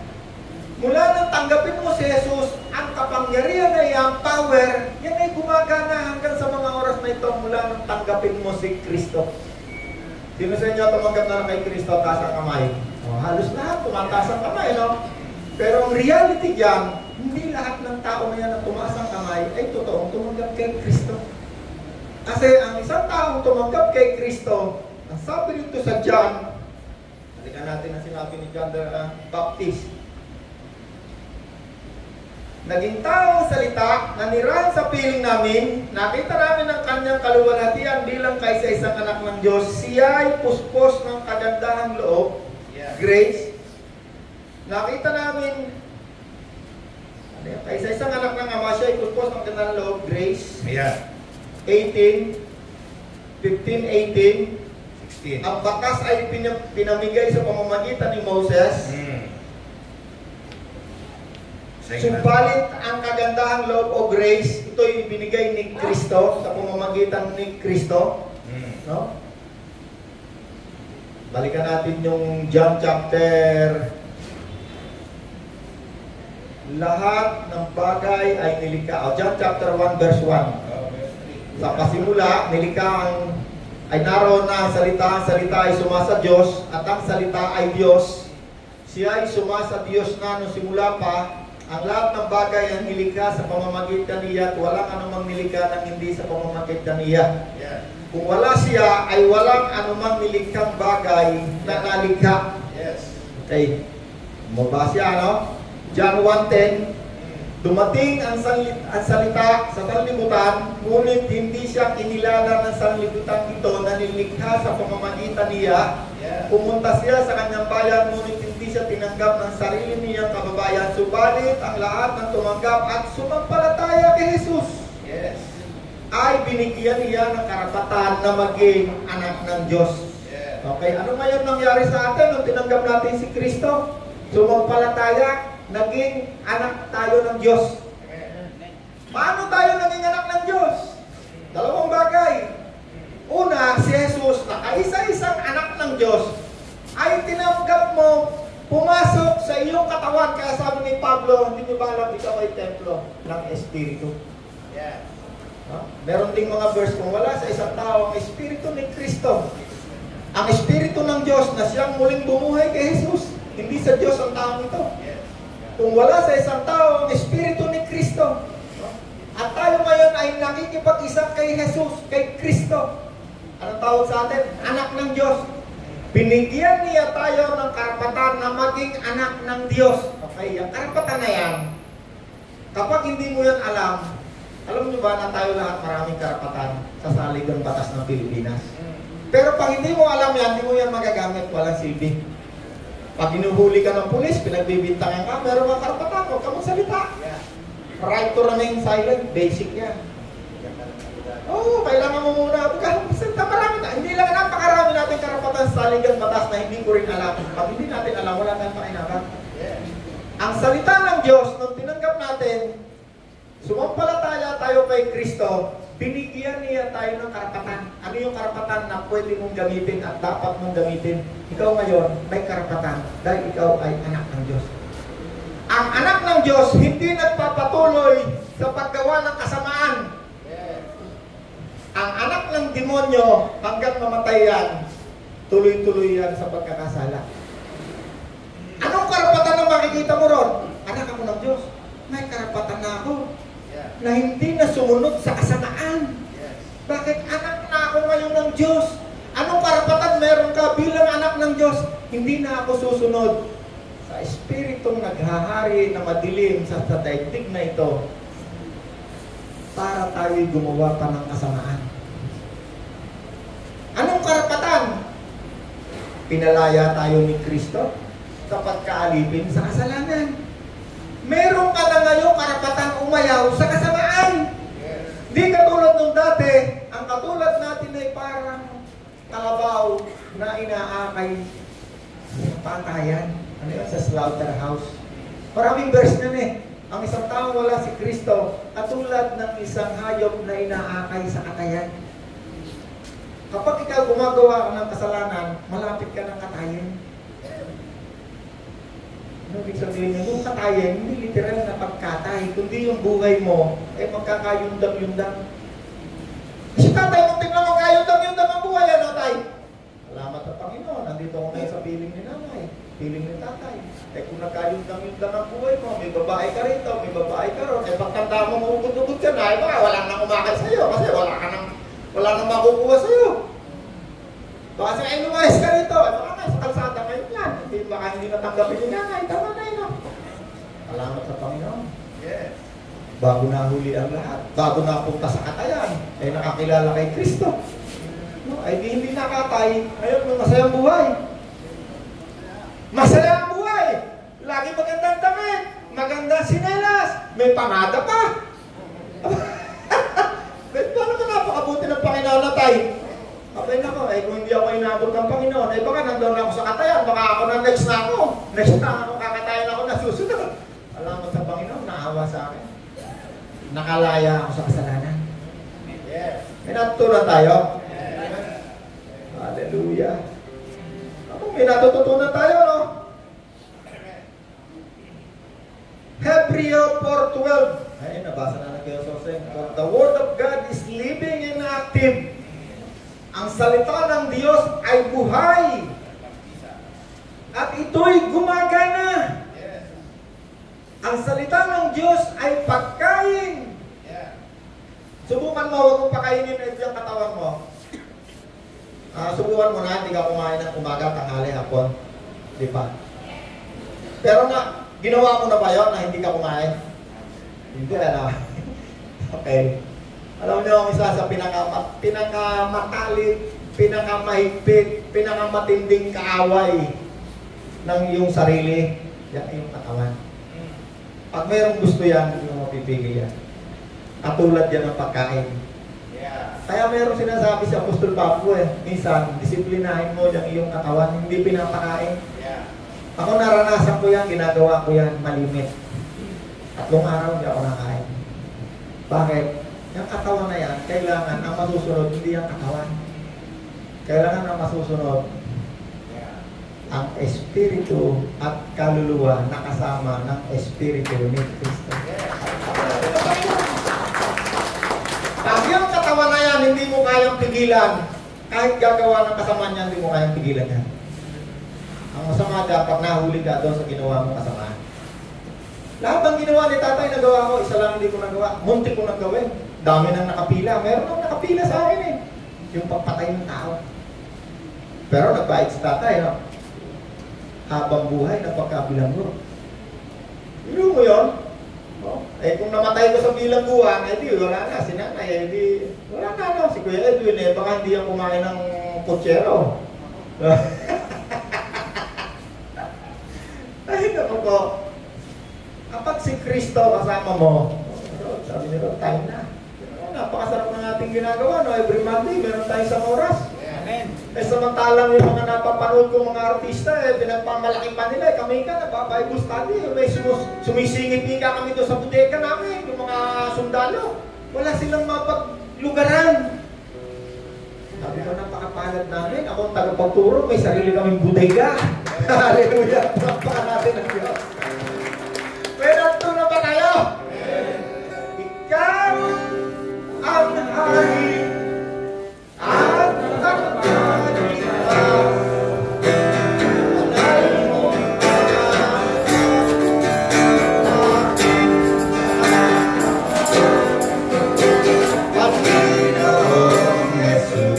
Mula nang tanggapin mo si Jesus, ang kapangyarihan na yan, power, yan ay gumagana hanggang sa mga oras na ito mula nang tanggapin mo si Kristo. Sino sa inyo tumanggap na kay Kristo, taas ang kamay? Halos lahat, tumataas ang kamay, no? Pero ang reality diyan, hindi lahat ng tao na yan na tumaas ang kamay ay totoong tumanggap kay Kristo. Kasi ang isang taong tumanggap kay Kristo, ang sabi nito sa John, halika natin ang sinabi ni John the Baptist, naging taong salita, nanirahan sa piling namin, nakita namin ang kanyang kaluwalhatian bilang kaisa-isang anak ng Diyos. Siya ay puspos ng kagandahang loob, grace. Nakita namin, kaisa-isang anak ng Ama, siya ay puspos ng kagandahang loob, grace. 15:18. Ang batas ay pinamigay sa pamamagitan ni Moses. Subalit ang kagandahang loob o grace, ito'y binigay ni Kristo sa pamamagitan ni Kristo. No? Balikan natin yung John chapter. Lahat ng bagay ay nilikha. John chapter 1 verse 1. Sa pasimula, nilikha ay naroon na ang salita ay sumasa Diyos, at ang salita ay Diyos. Siya ay sumasa Diyos na nung simula pa. Ang lahat ng bagay ang nilikha sa pamamagitan niya at walang anumang nilikha ng hindi sa pamamagitan niya. Kung wala siya, ay walang anumang nilikhang bagay na nalikha. Okay. Mabasa siya, no? John 1:10. Dumating ang salita sa sanlibutan, ngunit hindi siya kinilala ng sanlibutan ito na nilikha sa pamamagitan niya. Pumunta siya sa kanyang bayan, ngunit hindi siya tinanggap ng sarili niyang kababayan. Subalit ang lahat ng tumanggap at sumampalataya kay Jesus ay binigyan niya ng karapatan na maging anak ng Diyos. Okay, ano ngayon nangyari sa atin nung tinanggap natin si Kristo? Sumampalataya, naging anak tayo ng Diyos. Paano tayo naging anak ng Diyos? Dalawang bagay. Una, si Jesus na kaisa-isang anak ng Diyos ay tinanggap mo, pumasok sa iyong katawan. Kaya sabi ni Pablo, hindi nyo ba alam ikaw ay templo ng Espiritu? Meron ding mga verse, kung wala sa isang tao ang Espiritu ni Kristo, ang Espiritu ng Diyos na siyang muling bumuhay kay Jesus, hindi sa Diyos ang taong ito. Kung wala sa isang tao ang Espiritu ni Kristo, at tayo ngayon ay nakikipag-isa kay Jesus, kay Kristo, anong tawag sa atin? Anak ng Diyos. Binigyan niya tayo ng karapatan na maging anak ng Diyos. Okay, ang karapatan na yan, kapag hindi mo yan alam niyo ba na tayo lahat maraming karapatan sa saligang batas ng Pilipinas? Pero pag hindi mo alam yan, hindi mo yan magagamit, walang silbi. Pag hinuhuli ka ng pulis, pinagbibintangan ka, meron kang karapatan, huwag ka magsalita. Right to remain silent, basic yan. Kailangan mo muna, marami na. Hindi lang napakarami natin karapatan sa saligang batas na hindi ko rin alam. Pag hindi natin alam, wala tayong pakinaban. Ang salita ng Diyos, nung tinanggap natin, sumampalataya tayo kay Kristo, binigyan niya tayo ng karapatan. Ano yung karapatan na pwede mong gamitin at dapat mong gamitin? Ikaw ngayon, may karapatan dahil ikaw ay anak ng Diyos. Ang anak ng Diyos, hindi nagpapatuloy sa paggawa ng kasamaan. Ang anak ng demonyo, hanggang mamatay yan, tuloy-tuloy yan sa pagkakasala. Anong karapatan na makikita mo ron? Anak ako ng Diyos. May karapatan na ako na hindi na sumunod sa kasamaan. Bakit anak na ako ngayon ng Diyos? Anong karapatan meron ka bilang anak ng Diyos? Hindi na ako susunod sa espiritong naghahari na madilim sa daigdig na ito para tayo'y gumawa pa ng kasamaan. Anong karapatan? Pinalaya tayo ni Kristo sa pagkaalipin sa kasalanan. Meron ka na ngayon karapatan umayaw sa kasamaan. Di katulad nung dati, ang katulad natin ay parang kalabaw na inaakay sa patayan. Ano yun? Sa slaughterhouse. Maraming verse na Ang isang tao wala si Kristo at tulad ng isang hayop na inaakay sa katayan. Kapag ikaw gumagawa ka ng kasalanan, malapit ka ng katayan. Ano ibig sabihin niya? Yung katayan, hindi literal na pagkatay, kundi yung buhay mo, magkakayundang-yundang. Kasi tatay, muntik na magkayundang-yundang ang buhay, ano tay? Salamat sa Panginoon, nandito ako ngayon sa piling ni nanay, piling ni tatay. Kung nagkayundang-yundang ang buhay mo, may babae ka rito, may babae ka ron, pagtanda mo, maugod-ugod ka na, baka wala nang umakay sa'yo, kasi wala nang makukuha sa'yo. Baka siya, lumayas ka rito, baka na, sa kalsada ngayon yan, baka hindi natanggapin ni nanay, tama na yun. Salamat sa Panginoon. Yes. Bago nahuli ang lahat, bago napunta sa katayan, nakakilala kay Kristo. Ay di hindi nakatay, ngayon masayang buhay. Masayang buhay! Lagi magandang damit, magandang sinelas, may pamada pa. Paano ka napakabuti ng Panginoon na tayo? Okay na ko, kung hindi ako inabot ng Panginoon, baka nandun ako sa katayan, baka ako na next na ako. Next na ako, kakatayan ako na susunod. Salamat sa Panginoon, naawa sa akin. Nakalaya ako sa kasalanan. Yes. May natutunan tayo. Yes. Hallelujah. May natututunan tayo, no? Hebreo 4:12. Ay, nabasa na ng Diyos. The Word of God is living and active. Ang salita ng Diyos ay buhay. At ito'y gumagana. Ang salita ng Diyos ay pagkain. Subukan mo, huwag mong pakainin yung katawan mo. Subukan mo na, hindi ka kumain ng umaga, tanghali, hapon. Di ba? Pero na, ginawa mo na ba yun na hindi ka kumain? Hindi, ano? Okay. Alam niyo, ang isa sa pinakamatalik, pinakamahigpit, pinakamatinding kaaway ng iyong sarili, yan iyong katawan. Pag mayroong gusto yan, hindi mo mapipigil yan. Katulad yan ng pagkain. Kaya mayroong sinasabi si Apostol Pablo minsan, disiplinahin mo yung iyong katawan, hindi pinapakain. Ako naranasan ko yan, ginagawa ko yan malimit. 3 araw hindi ako nakain. Bakit? Yung katawan na yan, kailangan ang masusunod, hindi ang katawan. Kailangan ang masusunod ang espiritu at kaluluwa na kasama ng espiritu ni Kristo. Pag yung katawan na yan, hindi mo kayang pigilan, kahit gagawa ng kasama niya, hindi mo kayang pigilan yan. Ang masama dapat nahuli ka doon sa ginawa mong kasama. Lahat ng ginawa ni tatay nagawa ko, isa lang hindi ko nagawa. Muntik ko nagawin. Dami nang nakapila. Meron nang nakapila sa akin yung pagpatay ng tao. Pero nagbayad si tatay, no? Habang buhay, napagkabilanggo. Yun mo yun? Kung namatay ko sa bilangguan, di wala na. Si nanay, di wala na, no? Si Kuya Edwin, baka hindi yan kumain ng kutsero. Ay, naku po. Kapag si Kristo kasama mo, sabi nila, time na. Napakasarap ng ating ginagawa, no? Every Monday, meron tayo isang oras. Amen. Samantalang yung mga napapanood kong mga artista, pinagpamalaki pa nila. Kami ka, nagpa-Bible study. May sumisingit ka kami doon sa bodega namin, yung mga sundalo. Wala silang mapaglugaran. Sabi ko, napakapalad namin. Ako ang tagapagturo, may sarili kaming bodega. Hallelujah. Pagpakan natin ang Diyos. Pero na ba tayo? Ikaw ang hari at nagpapalitas. Alay mo Panginoong Jesus.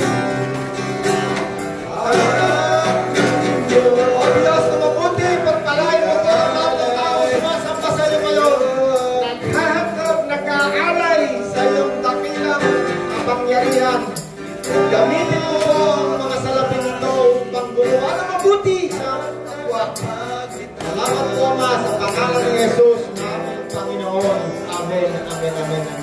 O Diyos na mabuti, pagpalain mo ko ang mga tao sumasamba sa iyo ngayon. Naghahangap, nag-aalay sa iyong dakilang kapangyarihan. Gamitin mo po ang mga salapin ito upang gumawa na mabuti sa kapwa. Salamat po, Ama, sa pangalan ni Jesus, na aming Panginoon. Amen, amen, amen.